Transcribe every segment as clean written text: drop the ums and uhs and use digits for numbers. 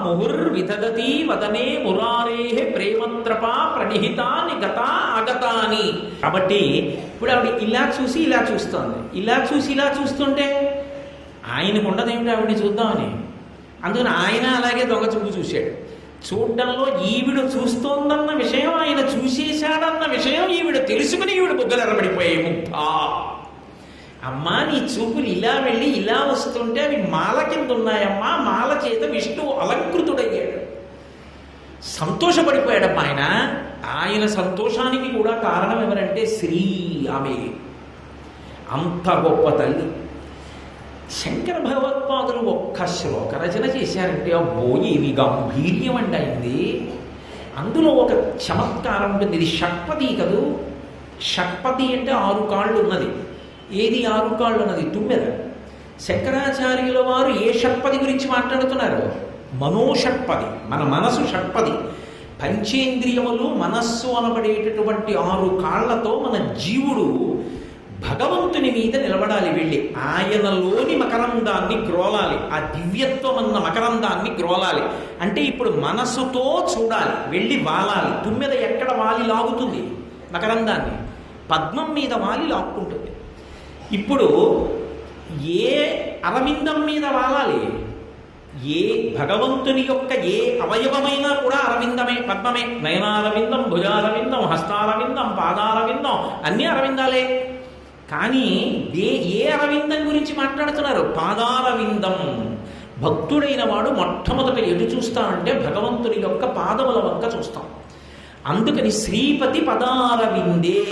ముహుర్విదదతి వదనే మురారే ప్రేమత్రప ప్రణిహితాని గత ఆగతాని. కాబట్టి ఇప్పుడు ఆవిడ ఇలా చూసి ఇలా చూస్తోంది, ఇలా చూసి ఇలా చూస్తుంటే ఆయనకు ఉండదేమిటి ఆవిడని చూద్దామని. అందుకని ఆయన అలాగే దొంగ చూపు చూశాడు. చూడ్డంలో ఈవిడ చూస్తోందన్న విషయం ఆయన చూసేశాడన్న విషయం ఈవిడ తెలుసుకుని ఈవిడ బుగ్గలెరబడిపోయాయి. ముగ్ధా, అమ్మా నీ చూపులు ఇలా వెళ్ళి ఇలా వస్తుంటే అవి మాల కింద ఉన్నాయమ్మా, మాల చేత విష్ణువు అలంకృతుడయ్యాడు. సంతోషపడిపోయాడమ్మా ఆయన. ఆయన సంతోషానికి కూడా కారణం ఎవరంటే శ్రీ, ఆమె అంత గొప్ప తల్లి. శంకర భగవత్పాదులు ఒక్క శ్లోక రచన చేశారంటే అబ్బో ఏమి గంభీర్యం అండి అయింది. అందులో ఒక చమత్కారం ఉంటుంది. ఇది షట్పది కదూ. షట్పది అంటే 6 కాళ్ళు ఉన్నది. ఏది 6 కాళ్ళు ఉన్నది? తుమ్మెద. శంకరాచార్యుల వారు ఏ షట్పది గురించి మాట్లాడుతున్నారు? మనోషట్పది. మన మనసు షట్పది. పంచేంద్రియములు మనస్సు అనబడేటటువంటి 6 కాళ్లతో మన జీవుడు భగవంతుని మీద నిలబడాలి. వెళ్ళి ఆయనలోని మకరందాన్ని గ్రోలాలి. ఆ దివ్యత్వం అన్న మకరందాన్ని గ్రోలాలి. అంటే ఇప్పుడు మనసుతో చూడాలి, వెళ్ళి వాలాలి. తుమ్మెద ఎక్కడ వాలి లాగుతుంది మకరందాన్ని? పద్మం మీద వాలి లాక్కుంటుంది. ఇప్పుడు ఏ అరవిందం మీద వాలాలి? ఏ భగవంతుని యొక్క ఏ అవయవమైనా కూడా అరవిందమే, పద్మమే. నయనారవిందం, భుజారవిందం, హస్తారవిందం, పాదారవిందం అన్నీ అరవిందాలే. కానీ ఏ అరవిందం గురించి మాట్లాడుతున్నారు? పాదారవిందం. భక్తుడైన వాడు మొట్టమొదట ఎటు చూస్తామంటే భగవంతుని యొక్క పాదముల వంక చూస్తాం. అందుకని శ్రీపతి పదారవిందే.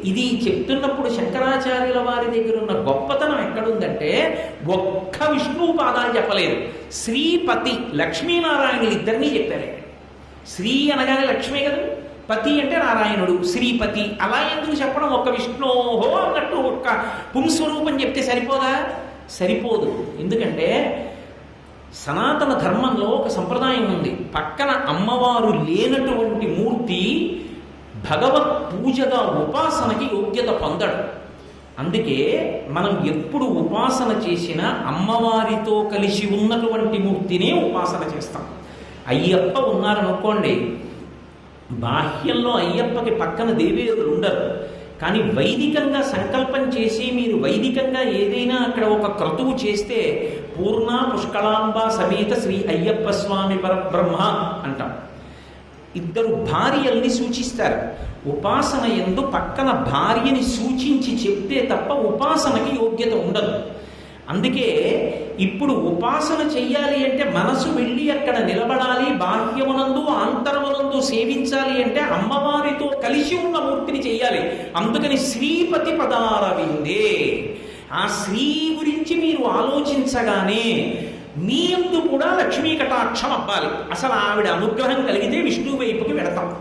ఇది చెప్తున్నప్పుడు శంకరాచార్యుల వారి దగ్గర ఉన్న గొప్పతనం ఎక్కడుందంటే ఒక్క విష్ణువు పాదాలు చెప్పలేదు. శ్రీపతి, లక్ష్మీనారాయణులు ఇద్దరినీ చెప్పారు. శ్రీ అనగానే లక్ష్మీ కదా, పతి అంటే నారాయణుడు, శ్రీపతి. అలా ఎందుకు చెప్పడం? ఒక్క విష్ణోహో అన్నట్టు ఒక్క పుంస్వరూపం చెప్తే సరిపోదా? సరిపోదు. ఎందుకంటే సనాతన ధర్మంలో ఒక సంప్రదాయం ఉంది. పక్కన అమ్మవారు లేనటువంటి మూర్తి భగవత్ పూజగా ఉపాసనకి యోగ్యత పొందడు. అందుకే మనం ఎప్పుడు ఉపాసన చేసినా అమ్మవారితో కలిసి ఉన్నటువంటి మూర్తినే ఉపాసన చేస్తాం. అయ్యప్ప ఉన్నారనుకోండి, బాహ్యంలో అయ్యప్పకి పక్కన దేవేరులు ఉండరు. కానీ వైదికంగా సంకల్పం చేసి మీరు వైదికంగా ఏదైనా అక్కడ ఒక క్రతువు చేస్తే పూర్ణ పుష్కళాంబ సమేత శ్రీ అయ్యప్ప స్వామి పరబ్రహ్మ అంటాం. ఇద్దరు భార్యల్ని సూచిస్తారు. ఉపాసన యందు పక్కన భార్యని సూచించి చెప్తే తప్ప ఉపాసనకి యోగ్యత ఉండదు. అందుకే ఇప్పుడు ఉపాసన చెయ్యాలి అంటే మనసు వెళ్ళి అక్కడ నిలబడాలి. బాహ్యమునందు ఆంతరమునందు సేవించాలి అంటే అమ్మవారితో కలిసి ఉన్న మూర్తిని చెయ్యాలి. అందుకని శ్రీపతి పదారవిందే. ఆ శ్రీ గురించి మీరు ఆలోచించగానే మీ యందు కూడా లక్ష్మీ కటాక్షం అవ్వాలి. అసలు ఆవిడ అనుగ్రహం కలిగితే విష్ణువు వైపుకి వెడతాం.